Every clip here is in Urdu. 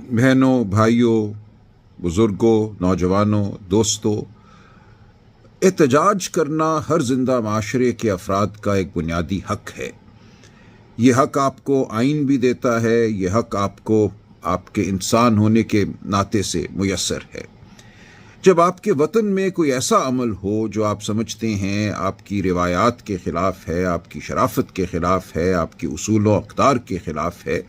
بہنوں، بھائیوں، بزرگوں، نوجوانوں، دوستوں، احتجاج کرنا ہر زندہ معاشرے کے افراد کا ایک بنیادی حق ہے۔ یہ حق آپ کو آئین بھی دیتا ہے، یہ حق آپ کو آپ کے انسان ہونے کے ناطے سے میسر ہے۔ جب آپ کے وطن میں کوئی ایسا عمل ہو جو آپ سمجھتے ہیں آپ کی روایات کے خلاف ہے، آپ کی شرافت کے خلاف ہے، آپ کے اصول و اقدار کے خلاف ہے،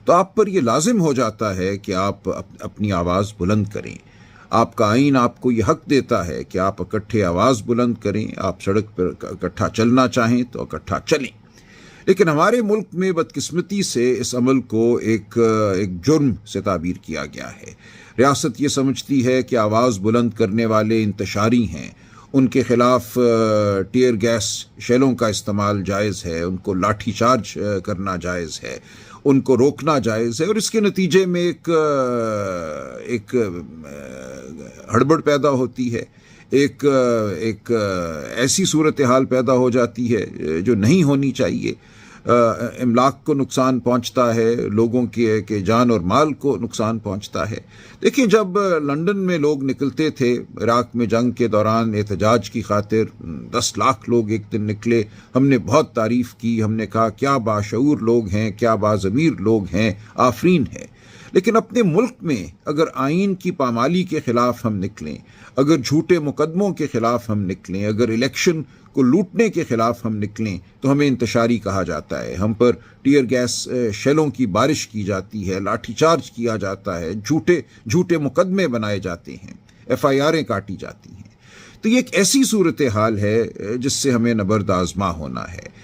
تو آپ پر یہ لازم ہو جاتا ہے کہ آپ اپنی آواز بلند کریں۔ آپ کا آئین آپ کو یہ حق دیتا ہے کہ آپ اکٹھے آواز بلند کریں، آپ سڑک پر اکٹھا چلنا چاہیں تو اکٹھا چلیں۔ لیکن ہمارے ملک میں بدقسمتی سے اس عمل کو ایک جرم سے تعبیر کیا گیا ہے۔ ریاست یہ سمجھتی ہے کہ آواز بلند کرنے والے انتشاری ہیں، ان کے خلاف ٹیئر گیس شیلوں کا استعمال جائز ہے، ان کو لاٹھی چارج کرنا جائز ہے، ان کو روکنا جائز ہے، اور اس کے نتیجے میں ایک ہڑبڑ پیدا ہوتی ہے، ایک ایسی صورتحال پیدا ہو جاتی ہے جو نہیں ہونی چاہیے۔ املاک کو نقصان پہنچتا ہے، لوگوں کے جان اور مال کو نقصان پہنچتا ہے۔ دیکھیں، جب لندن میں لوگ نکلتے تھے عراق میں جنگ کے دوران احتجاج کی خاطر، 10 لاکھ لوگ ایک دن نکلے، ہم نے بہت تعریف کی، ہم نے کہا کیا باشعور لوگ ہیں، کیا باضمیر لوگ ہیں، آفرین ہے۔ لیکن اپنے ملک میں اگر آئین کی پامالی کے خلاف ہم نکلیں، اگر جھوٹے مقدموں کے خلاف ہم نکلیں، اگر الیکشن کو لوٹنے کے خلاف ہم نکلیں، تو ہمیں انتشاری کہا جاتا ہے، ہم پر ٹیئر گیس شیلوں کی بارش کی جاتی ہے، لاٹھی چارج کیا جاتا ہے، جھوٹے مقدمے بنائے جاتے ہیں، FIRیں کاٹی جاتی ہیں۔ تو یہ ایک ایسی صورتحال ہے جس سے ہمیں نبرد آزما ہونا ہے۔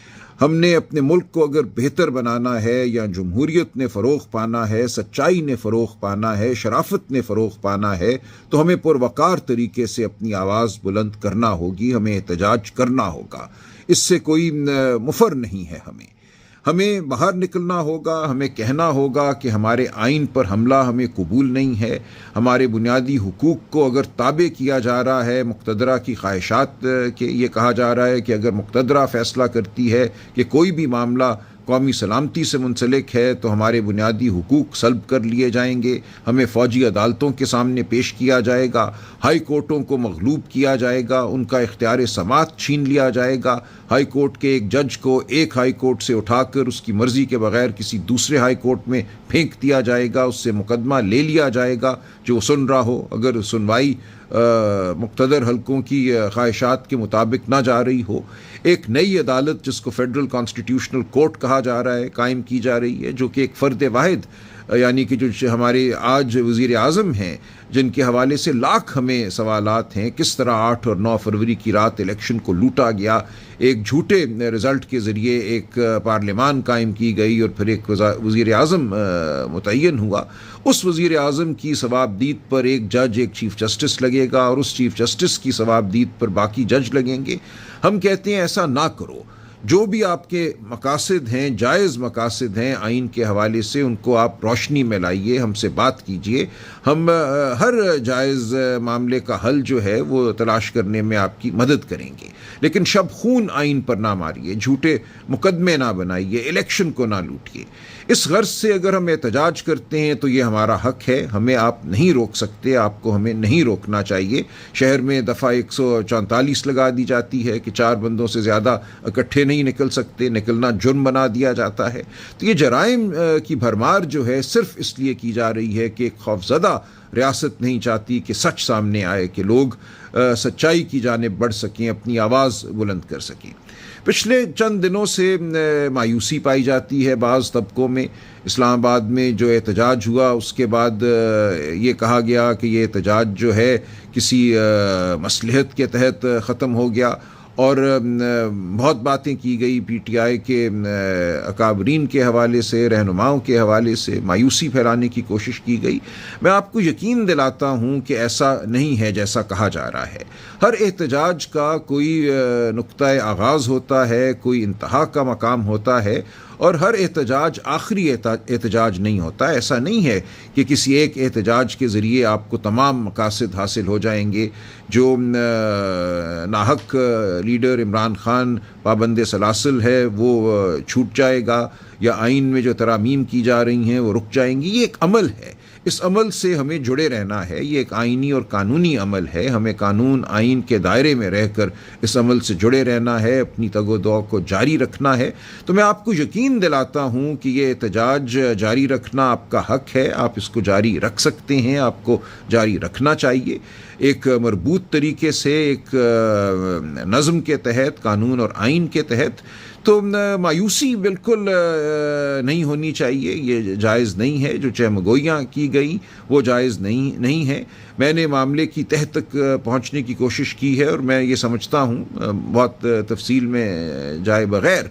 ہم نے اپنے ملک کو اگر بہتر بنانا ہے، یا جمہوریت نے فروغ پانا ہے، سچائی نے فروغ پانا ہے، شرافت نے فروغ پانا ہے، تو ہمیں پروقار طریقے سے اپنی آواز بلند کرنا ہوگی، ہمیں احتجاج کرنا ہوگا۔ اس سے کوئی مفر نہیں ہے۔ ہمیں باہر نکلنا ہوگا، ہمیں کہنا ہوگا کہ ہمارے آئین پر حملہ ہمیں قبول نہیں ہے، ہمارے بنیادی حقوق کو اگر تابع کیا جا رہا ہے مقتدرہ کی خواہشات کے، یہ کہا جا رہا ہے کہ اگر مقتدرہ فیصلہ کرتی ہے کہ کوئی بھی معاملہ قومی سلامتی سے منسلک ہے تو ہمارے بنیادی حقوق سلب کر لیے جائیں گے، ہمیں فوجی عدالتوں کے سامنے پیش کیا جائے گا، ہائی کورٹوں کو مغلوب کیا جائے گا، ان کا اختیار سماعت چھین لیا جائے گا، ہائی کورٹ کے ایک جج کو ایک ہائی کورٹ سے اٹھا کر اس کی مرضی کے بغیر کسی دوسرے ہائی کورٹ میں پھینک دیا جائے گا، اس سے مقدمہ لے لیا جائے گا جو سن رہا ہو، اگر سنوائی مقتدر حلقوں کی خواہشات کے مطابق نہ جا رہی ہو۔ ایک نئی عدالت جس کو فیڈرل کانسٹیٹیوشنل کورٹ کہا جا رہا ہے قائم کی جا رہی ہے، جو کہ ایک فرد واحد، یعنی کہ جو ہمارے آج وزیر اعظم ہیں جن کے حوالے سے لاکھ ہمیں سوالات ہیں، کس طرح 8 اور 9 فروری کی رات الیکشن کو لوٹا گیا، ایک جھوٹے رزلٹ کے ذریعے ایک پارلیمان قائم کی گئی اور پھر ایک وزیر اعظم متعین ہوا۔ اس وزیر اعظم کی ثوابدید پر ایک جج، ایک چیف جسٹس لگے گا، اور اس چیف جسٹس کی ثوابدید پر باقی جج لگیں گے۔ ہم کہتے ہیں ایسا نہ کرو۔ جو بھی آپ کے مقاصد ہیں، جائز مقاصد ہیں آئین کے حوالے سے، ان کو آپ روشنی میں لائیے، ہم سے بات کیجئے، ہم ہر جائز معاملے کا حل جو ہے وہ تلاش کرنے میں آپ کی مدد کریں گے، لیکن شب خون آئین پر نہ ماریے، جھوٹے مقدمے نہ بنائیے، الیکشن کو نہ لوٹیے۔ اس غرض سے اگر ہم احتجاج کرتے ہیں تو یہ ہمارا حق ہے، ہمیں آپ نہیں روک سکتے، آپ کو ہمیں نہیں روکنا چاہیے۔ شہر میں دفعہ 144 لگا دی جاتی ہے کہ 4 بندوں سے زیادہ اکٹھے نہیں نکل سکتے، نکلنا جرم بنا دیا جاتا ہے۔ تو یہ جرائم کی بھرمار جو ہے صرف اس لیے کی جا رہی ہے کہ ایک خوفزدہ ریاست نہیں چاہتی کہ سچ سامنے آئے، کہ لوگ سچائی کی جانب بڑھ سکیں، اپنی آواز بلند کر سکیں۔ پچھلے چند دنوں سے مایوسی پائی جاتی ہے بعض طبقوں میں۔ اسلام آباد میں جو احتجاج ہوا اس کے بعد یہ کہا گیا کہ یہ احتجاج جو ہے کسی مصلحت کے تحت ختم ہو گیا، اور بہت باتیں کی گئی PTI کے اکابرین کے حوالے سے، رہنماؤں کے حوالے سے مایوسی پھیلانے کی کوشش کی گئی۔ میں آپ کو یقین دلاتا ہوں کہ ایسا نہیں ہے جیسا کہا جا رہا ہے۔ ہر احتجاج کا کوئی نقطۂ آغاز ہوتا ہے، کوئی انتہا کا مقام ہوتا ہے، اور ہر احتجاج آخری احتجاج نہیں ہوتا۔ ایسا نہیں ہے کہ کسی ایک احتجاج کے ذریعے آپ کو تمام مقاصد حاصل ہو جائیں گے۔ جو ناحق لیڈر عمران خان پابند سلاسل ہے وہ چھوٹ جائے گا، یا آئین میں جو ترامیم کی جا رہی ہیں وہ رک جائیں گی۔ یہ ایک عمل ہے، اس عمل سے ہمیں جڑے رہنا ہے. یہ ایک آئینی اور قانونی عمل ہے. ہمیں قانون آئین کے دائرے میں رہ کر اس عمل سے جڑے رہنا ہے, اپنی تگ و دو کو جاری رکھنا ہے. تو میں آپ کو یقین دلاتا ہوں کہ یہ احتجاج جاری رکھنا آپ کا حق ہے. آپ اس کو جاری رکھ سکتے ہیں, آپ کو جاری رکھنا چاہیے ایک مربوط طریقے سے, ایک نظم کے تحت, قانون اور آئین کے تحت. تو مایوسی بالکل نہیں ہونی چاہیے. یہ جائز نہیں ہے. جو چہمگوئیاں کی گئی وہ جائز نہیں ہے. میں نے معاملے کی تہہ تک پہنچنے کی کوشش کی ہے, اور میں یہ سمجھتا ہوں بہت تفصیل میں جائے بغیر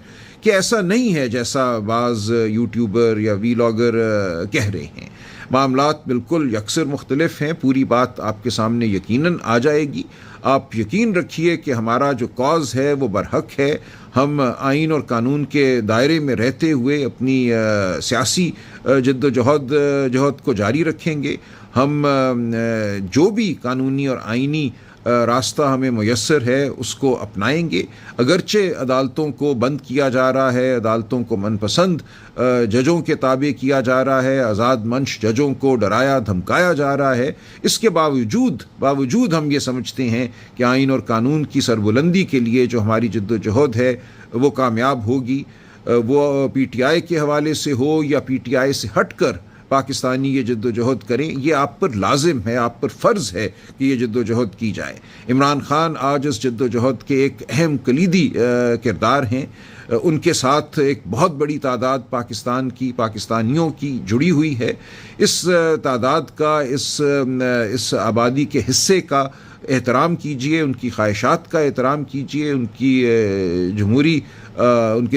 کہ ایسا نہیں ہے جیسا بعض یوٹیوبر یا ویلاگر کہہ رہے ہیں. معاملات بالکل یکسر مختلف ہیں. پوری بات آپ کے سامنے یقیناً آ جائے گی. آپ یقین رکھیے کہ ہمارا جو کاز ہے وہ برحق ہے. ہم آئین اور قانون کے دائرے میں رہتے ہوئے اپنی سیاسی جد و جہد کو جاری رکھیں گے. ہم جو بھی قانونی اور آئینی راستہ ہمیں میسر ہے اس کو اپنائیں گے. اگرچہ عدالتوں کو بند کیا جا رہا ہے, عدالتوں کو من پسند ججوں کے تابع کیا جا رہا ہے, آزاد منش ججوں کو ڈرایا دھمکایا جا رہا ہے, اس کے باوجود ہم یہ سمجھتے ہیں کہ آئین اور قانون کی سربلندی کے لیے جو ہماری جد و جہد ہے وہ کامیاب ہوگی. وہ پی ٹی آئی کے حوالے سے ہو یا پی ٹی آئی سے ہٹ کر پاکستانی یہ جد و جہد کریں, یہ آپ پر لازم ہے, آپ پر فرض ہے کہ یہ جد و جہد کی جائے. عمران خان آج اس جد و جہد کے ایک اہم کلیدی کردار ہیں. ان کے ساتھ ایک بہت بڑی تعداد پاکستانیوں کی جڑی ہوئی ہے. اس تعداد کا, اس آبادی کے حصے کا احترام کیجئے, ان کی خواہشات کا احترام کیجئے, ان کے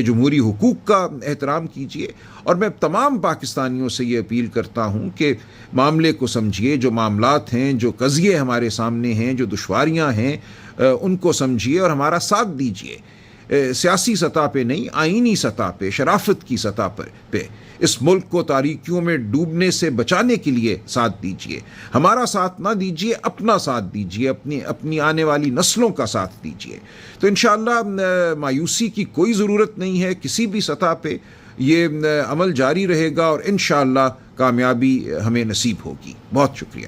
جمہوری حقوق کا احترام کیجئے. اور میں تمام پاکستانیوں سے یہ اپیل کرتا ہوں کہ معاملے کو سمجھیے. جو معاملات ہیں, جو قضیے ہمارے سامنے ہیں, جو دشواریاں ہیں, ان کو سمجھیے اور ہمارا ساتھ دیجئے. سیاسی سطح پہ نہیں, آئینی سطح پہ, شرافت کی سطح پہ اس ملک کو تاریکیوں میں ڈوبنے سے بچانے کے لیے ساتھ دیجئے. ہمارا ساتھ نہ دیجئے, اپنا ساتھ دیجئے, اپنی آنے والی نسلوں کا ساتھ دیجئے. تو انشاءاللہ مایوسی کی کوئی ضرورت نہیں ہے. کسی بھی سطح پہ یہ عمل جاری رہے گا اور انشاءاللہ کامیابی ہمیں نصیب ہوگی. بہت شکریہ.